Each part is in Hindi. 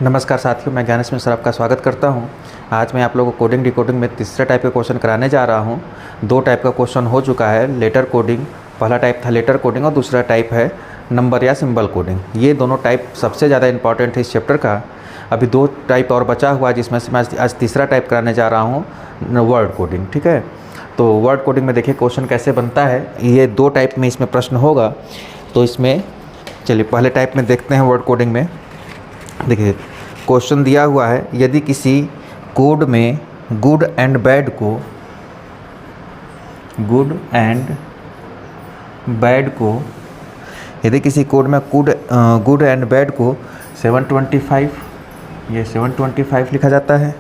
नमस्कार साथियों, मैं ज्ञानेश मिश्र आपका स्वागत करता हूं। आज मैं आप लोगों को कोडिंग डिकोडिंग में तीसरे टाइप के क्वेश्चन कराने जा रहा हूं। दो टाइप का क्वेश्चन हो चुका है, लेटर कोडिंग। पहला टाइप था लेटर कोडिंग और दूसरा टाइप है नंबर या सिंबल कोडिंग। ये दोनों टाइप सबसे ज़्यादा इंपॉर्टेंट है इस चैप्टर का। अभी दो टाइप और बचा हुआ है, जिसमें से मैं आज तीसरा टाइप कराने जा रहा हूँ, वर्ड कोडिंग। ठीक है, तो वर्ड कोडिंग में देखिए क्वेश्चन कैसे बनता है। ये दो टाइप में इसमें प्रश्न होगा। तो इसमें चलिए पहले टाइप में देखते हैं। वर्ड कोडिंग में देखिए क्वेश्चन दिया हुआ है, यदि किसी कोड में गुड एंड बैड को यदि किसी कोड में गुड एंड बैड को 725 ये 725 लिखा जाता है।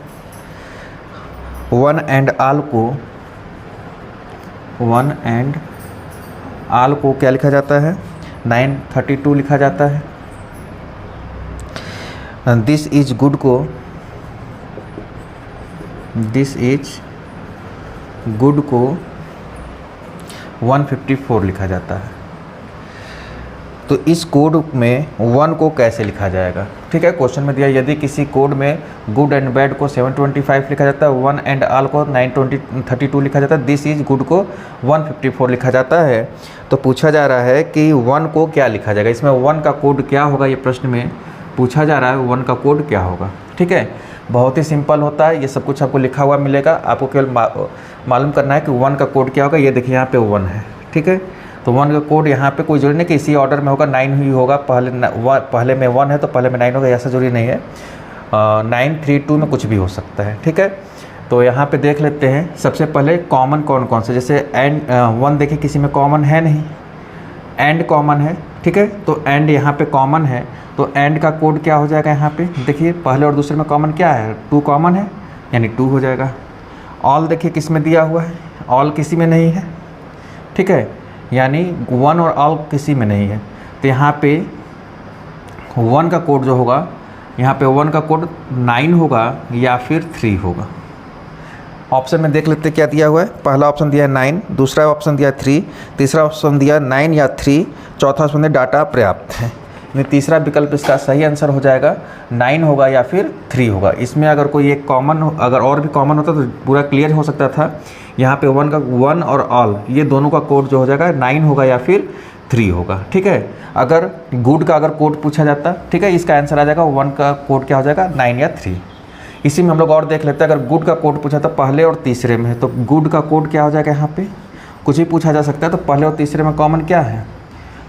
वन एंड आल को क्या लिखा जाता है? 932 लिखा जाता है। दिस इज गुड को 154 लिखा जाता है। तो इस कोड में 1 को कैसे लिखा जाएगा? ठीक है, क्वेश्चन में दिया यदि किसी कोड में गुड एंड बैड को 725 लिखा जाता है, वन एंड आल को 932 लिखा जाता है, दिस इज गुड को 154 लिखा जाता है। तो पूछा जा रहा है कि 1 को क्या लिखा जाएगा। इसमें 1 का कोड क्या होगा, ये प्रश्न में पूछा जा रहा है। 1 का कोड क्या होगा? ठीक है, बहुत ही सिंपल होता है। ये सब कुछ आपको लिखा हुआ मिलेगा, आपको केवल मालूम करना है कि 1 का कोड क्या होगा। ये देखिए यहाँ पे 1 है। ठीक है, तो 1 का कोड यहाँ पे कोई जरूरी नहीं कि इसी ऑर्डर में होगा। 9 ही होगा, पहले में 1 है तो पहले में 9 होगा, ऐसा जरूरी नहीं है। 932 में कुछ भी हो सकता है। ठीक है, तो यहाँ पे देख लेते हैं। सबसे पहले कॉमन कौन कौन से, जैसे एंड 1 देखिए किसी में कॉमन है नहीं, एंड कॉमन है। ठीक है, तो एंड यहाँ पे कॉमन है, तो एंड का कोड क्या हो जाएगा? यहाँ पे देखिए पहले और दूसरे में कॉमन क्या है? 2 कॉमन है, यानी 2 हो जाएगा। ऑल देखिए किस में दिया हुआ है? ऑल किसी में नहीं है। ठीक है, यानी 1 और ऑल किसी में नहीं है। तो यहाँ पे 1 का कोड जो होगा, यहाँ पे 1 का कोड 9 होगा या फिर 3 होगा। ऑप्शन में देख लेते क्या दिया हुआ है। पहला ऑप्शन दिया है 9, दूसरा ऑप्शन दिया है 3, तीसरा ऑप्शन दिया 9 या 3, चौथा ऑप्शन दिया डाटा पर्याप्त है। यानी तीसरा विकल्प इसका सही आंसर हो जाएगा, 9 होगा या फिर 3 होगा। इसमें अगर कोई एक कॉमन, अगर और भी कॉमन होता तो पूरा क्लियर हो सकता था। यहाँ पे 1 और ऑल ये दोनों का कोड जो हो जाएगा 9 होगा या फिर 3 होगा। ठीक है, अगर गुड का अगर कोड पूछा जाता, ठीक है, इसका आंसर आ जाएगा 1 का कोड क्या हो जाएगा? 9 या 3। इसी में हम लोग और देख लेते हैं। अगर गुड का कोड पूछा था पहले और तीसरे में है, तो गुड का कोड क्या हो जाएगा? यहाँ पे कुछ भी पूछा जा सकता है। तो पहले और तीसरे में कॉमन क्या है?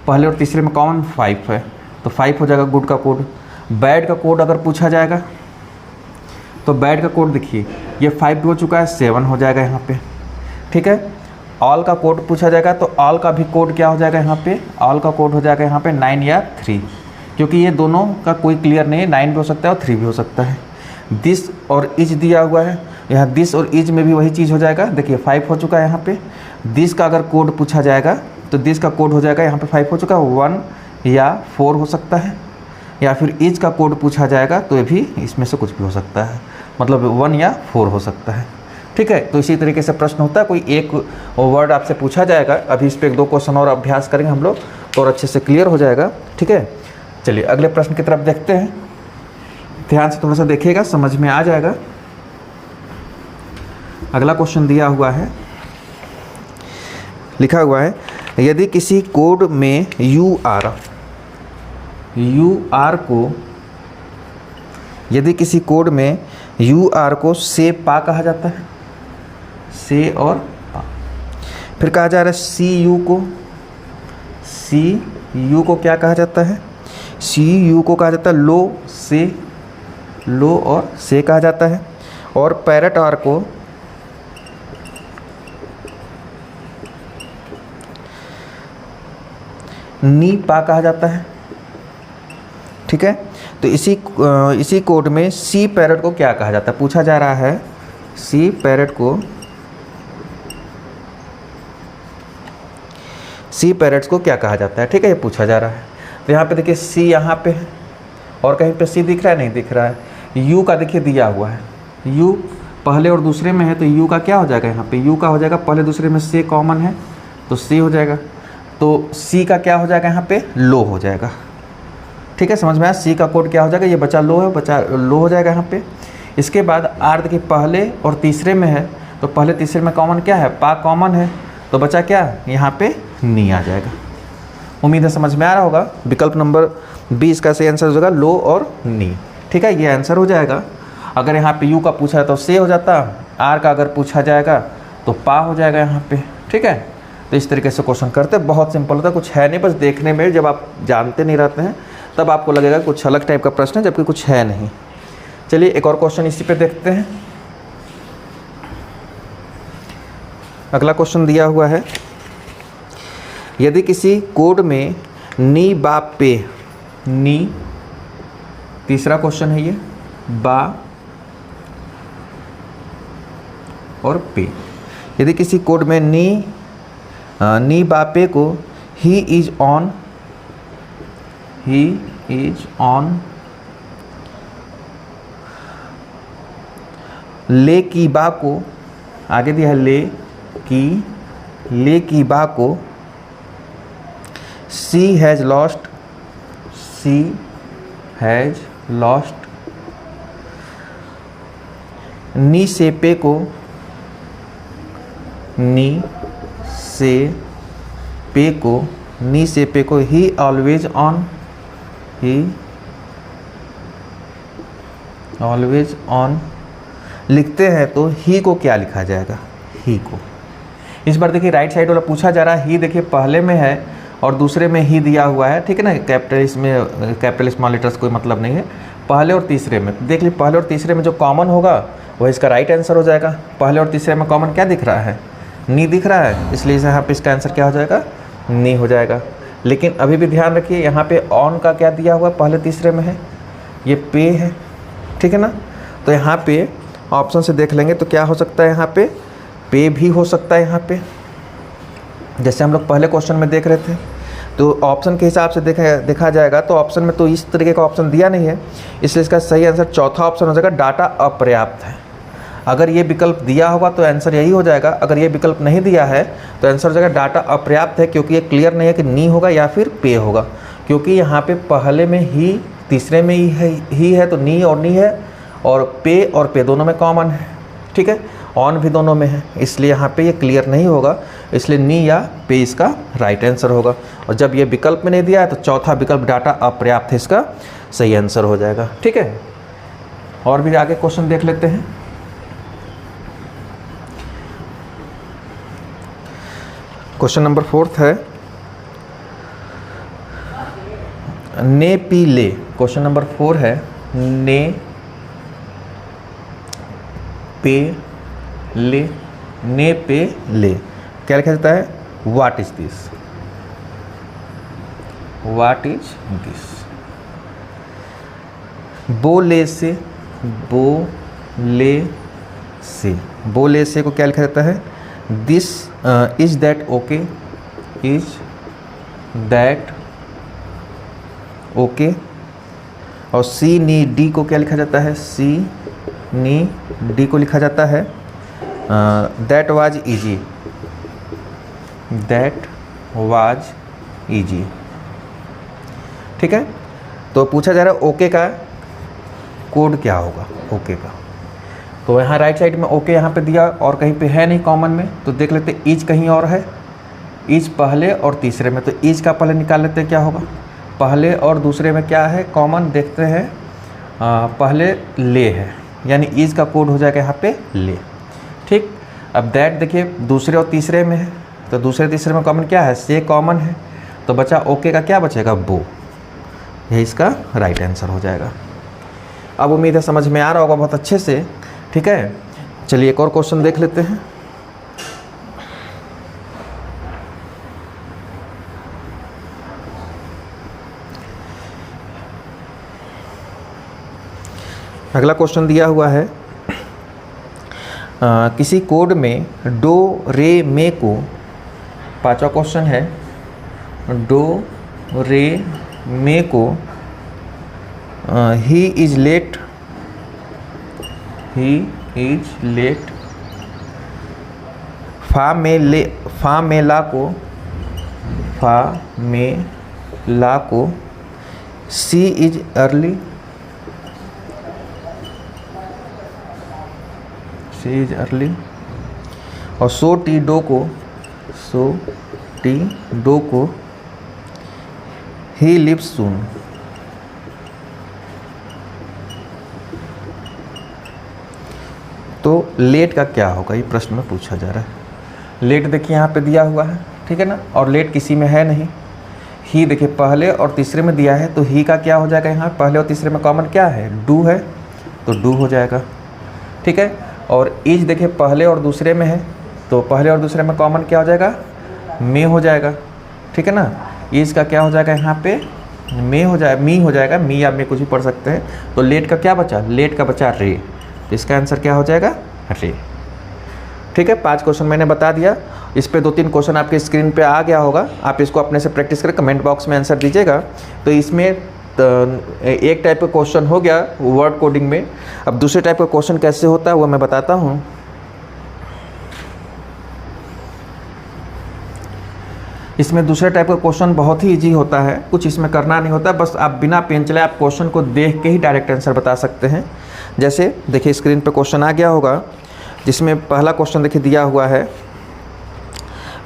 पहले और तीसरे में कॉमन 5 है, तो 5 हो जाएगा गुड का कोड। बैड का कोड अगर पूछा जाएगा तो बैड का कोड देखिए ये 5 हो चुका है, 7 हो जाएगा यहाँ पे। ठीक है, ऑल का कोड पूछा जाएगा तो ऑल का भी कोड क्या हो जाएगा? यहाँ पे ऑल का कोड हो जाएगा यहाँ पे 9 या 3, क्योंकि ये दोनों का कोई क्लियर नहीं है। 9 भी हो सकता है और 3 भी हो सकता है। दिस और इज दिया हुआ है, यहाँ दिस और इज में भी वही चीज़ हो जाएगा। देखिए 5 हो चुका है यहाँ पे। दिस का अगर कोड पूछा जाएगा तो दिस का कोड हो जाएगा यहाँ पे 5 हो चुका है, 1 या 4 हो सकता है। या फिर इज का कोड पूछा जाएगा तो ये भी इसमें से कुछ भी हो सकता है, मतलब 1 या 4 हो सकता है। ठीक है, तो इसी तरीके से प्रश्न होता है। कोई एक वर्ड आपसे पूछा जाएगा, अभी इस पर 1-2 क्वेश्चन और अभ्यास करेंगे हम लोग तो और अच्छे से क्लियर हो जाएगा। ठीक है, चलिए अगले प्रश्न की तरफ देखते हैं। ध्यान से थोड़ा सा देखिएगा, समझ में आ जाएगा। अगला क्वेश्चन दिया हुआ है, लिखा हुआ है यदि किसी कोड में यू आर को से पा कहा जाता है, से और पा। फिर कहा जा रहा है सी यू को क्या कहा जाता है? सी यू को कहा जाता है लो और से कहा जाता है। और पैरेट आर को नी पा कहा जाता है। ठीक है, तो इसी कोड में सी पैरेट को क्या कहा जाता है? पूछा जा रहा है सी पैरेट को क्या कहा जाता है। ठीक है, ये पूछा जा रहा है। तो यहाँ पे देखिए सी यहाँ पे है और कहीं पे सी दिख रहा है? नहीं दिख रहा है। यू का देखिए दिया हुआ है, यू पहले और दूसरे में है तो यू का क्या हो जाएगा? यहाँ पे यू का हो जाएगा पहले दूसरे में से कॉमन है तो सी हो जाएगा। तो सी का क्या हो जाएगा? यहाँ पे लो हो जाएगा। ठीक है, समझ में आया। सी का कोड क्या हो जाएगा, ये बचा लो है, बचा लो हो जाएगा यहाँ पे। इसके बाद आर देखिए पहले और तीसरे में है, तो पहले तीसरे में कॉमन क्या है, पा कॉमन है, तो बचा क्या यहाँ पे नी आ जाएगा। उम्मीद है समझ में आ रहा होगा। विकल्प नंबर 20 का सही आंसर हो जाएगा लो और नी। ठीक है, ये आंसर हो जाएगा। अगर यहाँ पे यू का पूछा है तो से हो जाता, आर का अगर पूछा जाएगा तो पा हो जाएगा यहाँ पे। ठीक है, तो इस तरीके से क्वेश्चन करते, बहुत सिंपल होता है, कुछ है नहीं, बस देखने में जब आप जानते नहीं रहते हैं तब आपको लगेगा कुछ अलग टाइप का प्रश्न है, जबकि कुछ है नहीं। चलिए एक और क्वेश्चन इसी पे देखते हैं। अगला क्वेश्चन दिया हुआ है, यदि किसी कोड में नी बा पे, नी तीसरा क्वेश्चन है ये, बा और पे, यदि किसी कोड में नी बा पे को ही इज ऑन ले की बा को, आगे दिया है ले की बा को सी हैज़ लॉस्ट नी से पे को नी से पे को ही ऑलवेज ऑन लिखते हैं, तो ही को क्या लिखा जाएगा, ही को। इस बार देखिए राइट साइड वाला पूछा जा रहा है, ही देखिए पहले में है और दूसरे में ही दिया हुआ है। ठीक है ना, कैपिटल इसमें कैपिटल स्मॉल लेटर्स कोई मतलब नहीं है, पहले और तीसरे में। देख लीजिए पहले और तीसरे में जो कॉमन होगा वह इसका राइट आंसर हो जाएगा। पहले और तीसरे में कॉमन क्या दिख रहा है, नी दिख रहा है, इसलिए यहाँ पे इसका आंसर क्या हो जाएगा, नी हो जाएगा। लेकिन अभी भी ध्यान रखिए यहाँ पे ऑन का क्या दिया हुआ पहले तीसरे में है, ये पे है। ठीक है ना, तो यहाँ पे ऑप्शन से देख लेंगे तो क्या हो सकता है, यहाँ पे भी हो सकता है। यहाँ पे जैसे हम लोग पहले क्वेश्चन में देख रहे थे, तो ऑप्शन के हिसाब से देखा जाएगा तो ऑप्शन में तो इस तरीके का ऑप्शन दिया नहीं है, इसलिए इसका सही आंसर चौथा ऑप्शन हो जाएगा, डाटा अपर्याप्त है। अगर ये विकल्प दिया होगा तो आंसर यही हो जाएगा, अगर ये विकल्प नहीं दिया है तो आंसर हो जाएगा डाटा अपर्याप्त है, क्योंकि ये क्लियर नहीं है कि नी होगा या फिर पे होगा, क्योंकि यहाँ पे पहले में ही, तीसरे में ही है तो नी और नी है, और पे दोनों में कॉमन है। ठीक है, ऑन भी दोनों में है, इसलिए यहाँ पे ये क्लियर नहीं होगा, इसलिए नी या पे इसका राइट आंसर होगा। और जब ये विकल्प में नहीं दिया है तो चौथा विकल्प डाटा अपर्याप्त है, इसका सही आंसर हो जाएगा। ठीक है, और भी आगे क्वेश्चन देख लेते हैं। क्वेश्चन नंबर 4 है, ने पी ले। क्वेश्चन नंबर 4 है, ने पे ले क्या लिखा जाता है, व्हाट इज दिस, बोले से को क्या लिखा जाता है, दिस इज दैट ओके, और सी नी डी को क्या लिखा जाता है, सी नी डी को लिखा जाता है दैट वाज इजी। ठीक है, तो पूछा जा रहा है ओके का कोड क्या होगा, ओके का। तो यहाँ राइट साइड में ओके यहाँ पे दिया और कहीं पे है नहीं कॉमन में, तो देख लेते इज कहीं और है, इज पहले और तीसरे में, तो इज का पहले निकाल लेते क्या होगा, पहले और दूसरे में क्या है कॉमन, देखते हैं पहले ले है, यानी इज का कोड हो जाएगा यहाँ पे ले। ठीक, अब दैट देखिए दूसरे और तीसरे में है, तो दूसरे तीसरे में कॉमन क्या है, से कॉमन है, तो बचा ओके का क्या बचेगा, बो, यही इसका राइट आंसर हो जाएगा। अब उम्मीद है समझ में आ रहा होगा बहुत अच्छे से। ठीक है, चलिए एक और क्वेश्चन देख लेते हैं। अगला क्वेश्चन दिया हुआ है, किसी कोड में डो रे मे को, पांचवा क्वेश्चन है, डो रे मे को ही इज लेट फा में ला को C is early, C is early, और सो टी डो को ही लिव्स सून। तो लेट का क्या होगा, ये प्रश्न में पूछा जा रहा है। लेट देखिए यहाँ पे दिया हुआ है, ठीक है ना, और लेट किसी में है नहीं। ही देखिए पहले और तीसरे में दिया है, तो ही का क्या हो जाएगा, यहाँ पहले और तीसरे में कॉमन क्या है, डू है, तो डू हो जाएगा, ठीक है। और इज देखिए पहले और दूसरे में है, तो पहले और दूसरे में कॉमन क्या हो जाएगा, मे हो जाएगा, ठीक है ना। इज का क्या हो जाएगा, यहाँ पे मे हो जाएगा, मी हो जाएगा, मी या मे कुछ भी पढ़ सकते हैं। तो लेट का क्या बचा, लेट का बचा रे, तो इसका आंसर क्या हो जाएगा, रे, ठीक है। 5 क्वेश्चन मैंने बता दिया, इस पे 2-3 क्वेश्चन आपके स्क्रीन पे आ गया होगा, आप इसको अपने से प्रैक्टिस करके कमेंट बॉक्स में आंसर दीजिएगा। तो इसमें एक टाइप का क्वेश्चन हो गया वर्ड कोडिंग में। अब दूसरे टाइप का क्वेश्चन कैसे होता है वो मैं बताता हूँ। इसमें दूसरे टाइप का क्वेश्चन बहुत ही इजी होता है, कुछ इसमें करना नहीं होता, बस आप बिना पेन चलाए आप क्वेश्चन को देख के ही डायरेक्ट आंसर बता सकते हैं। जैसे देखिए स्क्रीन पे क्वेश्चन आ गया होगा, जिसमें पहला क्वेश्चन देखिए दिया हुआ है,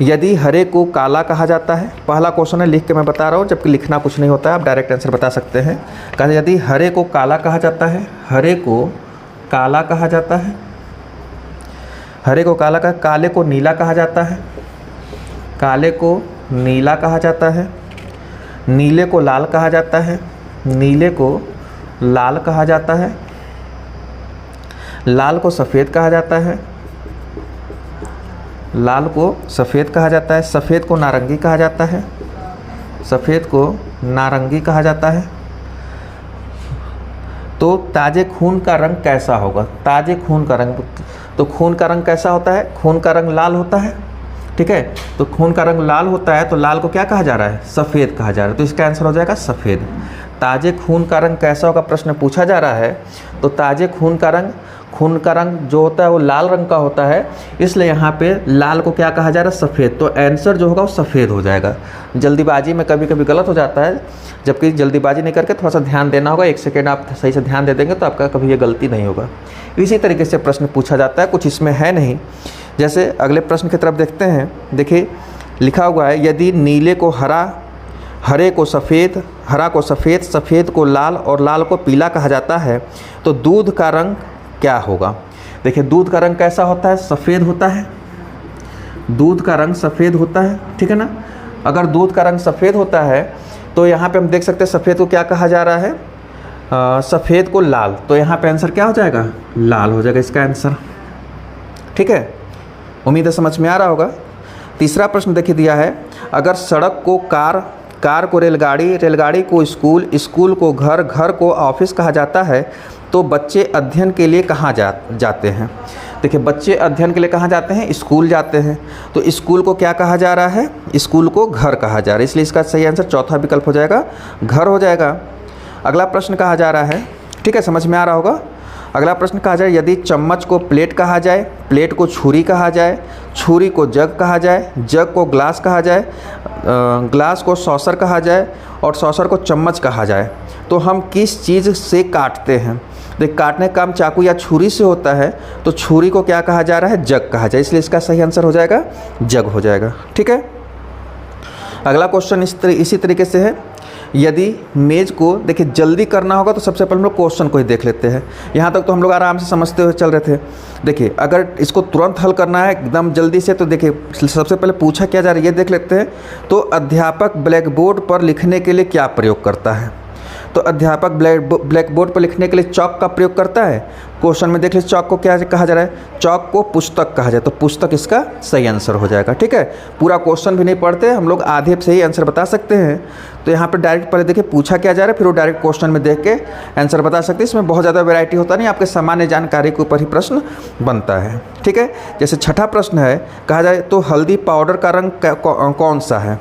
यदि हरे को काला कहा जाता है। पहला क्वेश्चन है, लिख के मैं बता रहा हूँ, जबकि लिखना कुछ नहीं होता है, आप डायरेक्ट आंसर बता सकते हैं। कहा यदि हरे को काला कहा जाता है, हरे को काला कहा जाता है, हरे को काला काले को नीला कहा जाता है, काले को नीला कहा जाता है, नीले को लाल कहा जाता है, नीले को लाल कहा जाता है, लाल को सफ़ेद कहा जाता है, लाल को सफ़ेद कहा जाता है, सफ़ेद को नारंगी कहा जाता है, सफ़ेद को नारंगी कहा जाता है। तो ताजे खून का रंग कैसा होगा, ताजे खून का रंग, तो खून का रंग कैसा होता है, खून का रंग लाल होता है, ठीक है। तो खून का रंग लाल होता है, तो लाल को क्या कहा जा रहा है, सफ़ेद कहा जा रहा है, तो इसका आंसर हो जाएगा सफ़ेद। ताजे खून का रंग कैसा होगा प्रश्न पूछा जा रहा है, तो ताजे खून का रंग जो होता है वो लाल रंग का होता है, इसलिए यहाँ पे लाल को क्या कहा जा रहा है, सफ़ेद। तो आंसर जो होगा वो सफ़ेद हो जाएगा। जल्दीबाजी में कभी कभी गलत हो जाता है, जबकि जल्दीबाजी नहीं करके थोड़ा सा ध्यान देना होगा, 1 सेकेंड आप सही से ध्यान दे देंगे तो आपका कभी ये गलती नहीं होगा। इसी तरीके से प्रश्न पूछा जाता है, कुछ इसमें है नहीं। जैसे अगले प्रश्न की तरफ देखते हैं, देखिए लिखा हुआ है, यदि नीले को हरा, हरे को सफ़ेद, हरा को सफ़ेद, सफ़ेद को लाल और लाल को पीला कहा जाता है, तो दूध का रंग क्या होगा। देखिए दूध का रंग कैसा होता है, सफ़ेद होता है, दूध का रंग सफ़ेद होता है, ठीक है ना। अगर दूध का रंग सफ़ेद होता है तो यहाँ पे हम देख सकते हैं सफ़ेद को क्या कहा जा रहा है, सफ़ेद को लाल, तो यहाँ पे आंसर क्या हो जाएगा, लाल हो जाएगा इसका आंसर, ठीक है। उम्मीद है समझ में आ रहा होगा। तीसरा प्रश्न देखिए दिया है, अगर सड़क को कार, कार को रेलगाड़ी, रेलगाड़ी को स्कूल, स्कूल को घर, घर को ऑफिस कहा जाता है, तो बच्चे अध्ययन के लिए कहाँ जाते हैं। देखिए बच्चे अध्ययन के लिए कहाँ जाते हैं, स्कूल जाते हैं, तो स्कूल को क्या कहा जा रहा है, स्कूल को घर कहा जा रहा है, इसलिए इसका सही आंसर चौथा विकल्प हो जाएगा, घर हो जाएगा। अगला प्रश्न कहा जा रहा है, ठीक है, समझ में आ रहा होगा। अगला प्रश्न कहा जाए, यदि चम्मच को प्लेट कहा जाए, प्लेट को छुरी कहा जाए, छुरी को जग कहा जाए, जग को ग्लास कहा जाए, ग्लास को सॉसर कहा जाए और सॉसर को चम्मच कहा जाए, तो हम किस चीज़ से काटते हैं। देख काटने का काम चाकू या छुरी से होता है, तो छुरी को क्या कहा जा रहा है, जग कहा जाए, इसलिए इसका सही आंसर हो जाएगा जग हो जाएगा, ठीक है। अगला क्वेश्चन इसी तरीके से है, यदि मेज़ को देखिए जल्दी करना होगा तो सबसे पहले हम लोग क्वेश्चन को ही देख लेते हैं। यहाँ तक तो हम लोग आराम से समझते हुए चल रहे थे। देखिए अगर इसको तुरंत हल करना है एकदम जल्दी से, तो देखिए सबसे पहले पूछा क्या जा रहा है ये देख लेते हैं। तो अध्यापक ब्लैक बोर्ड पर लिखने के लिए क्या प्रयोग करता है, तो अध्यापक ब्लैक बोर्ड पर लिखने के लिए चॉक का प्रयोग करता है। क्वेश्चन में देख लीजिए चॉक को क्या कहा जा रहा है, चॉक को पुस्तक कहा जाए, तो पुस्तक इसका सही आंसर हो जाएगा, ठीक है। पूरा क्वेश्चन भी नहीं पढ़ते हम लोग, आधे से ही आंसर बता सकते हैं। तो यहाँ पर डायरेक्ट पहले देखिए पूछा क्या जा रहा है, फिर वो डायरेक्ट क्वेश्चन में देख के आंसर बता सकते हैं। इसमें बहुत ज़्यादा वैरायटी होता नहीं, आपके सामान्य जानकारी के ऊपर ही प्रश्न बनता है, ठीक है। जैसे छठा प्रश्न है, कहा जाए तो हल्दी पाउडर का रंग कौन सा है,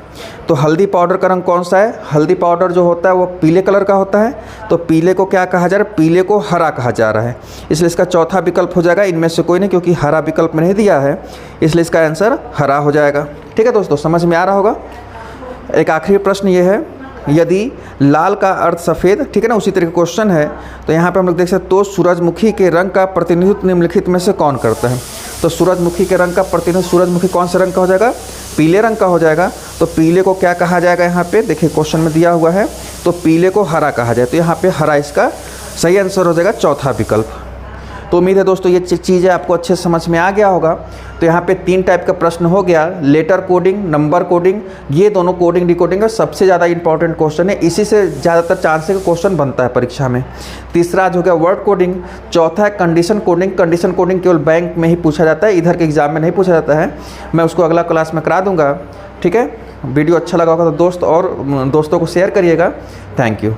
तो हल्दी पाउडर का रंग कौन सा है, हल्दी पाउडर जो होता है वो पीले कलर का होता है, तो पीले को क्या कहा जा रहा है, पीले को हरा कहा जा रहा है, इसलिए इसका चौथा विकल्प हो जाएगा इनमें से कोई नहीं, क्योंकि हरा विकल्प में नहीं दिया है, इसलिए इसका आंसर हरा हो जाएगा, ठीक है दोस्तों, समझ में आ रहा होगा। एक आखिरी प्रश्न ये है, यदि लाल का अर्थ सफ़ेद, ठीक है ना, उसी तरह का क्वेश्चन है। तो यहाँ पे हम लोग देख सकते हैं, तो सूरजमुखी के रंग का प्रतिनिधित्व निम्नलिखित में से कौन करता है। तो सूरजमुखी के रंग का प्रतिनिधित्व, सूरजमुखी कौन से रंग का हो जाएगा, पीले रंग का हो जाएगा। तो पीले को क्या कहा जाएगा, यहाँ पे देखिए क्वेश्चन में दिया हुआ है, तो पीले को हरा कहा जाए। तो यहाँ पे हरा इसका सही आंसर हो जाएगा, चौथा विकल्प। तो उम्मीद है दोस्तों ये चीज़ें आपको अच्छे समझ में आ गया होगा। तो यहाँ पे 3 टाइप का प्रश्न हो गया, लेटर कोडिंग, नंबर कोडिंग, ये दोनों कोडिंग डिकोडिंग का सबसे ज़्यादा इंपॉर्टेंट क्वेश्चन है, इसी से ज़्यादातर चांसेस का क्वेश्चन बनता है परीक्षा में। तीसरा आज हो गया वर्ड कोडिंग। चौथा है कंडीशन कोडिंग। कंडीशन कोडिंग केवल बैंक में ही पूछा जाता है, इधर के एग्जाम में नहीं पूछा जाता है। मैं उसको अगला क्लास में करा दूँगा, ठीक है। वीडियो अच्छा लगा होगा तो दोस्तों को शेयर करिएगा। Thank you.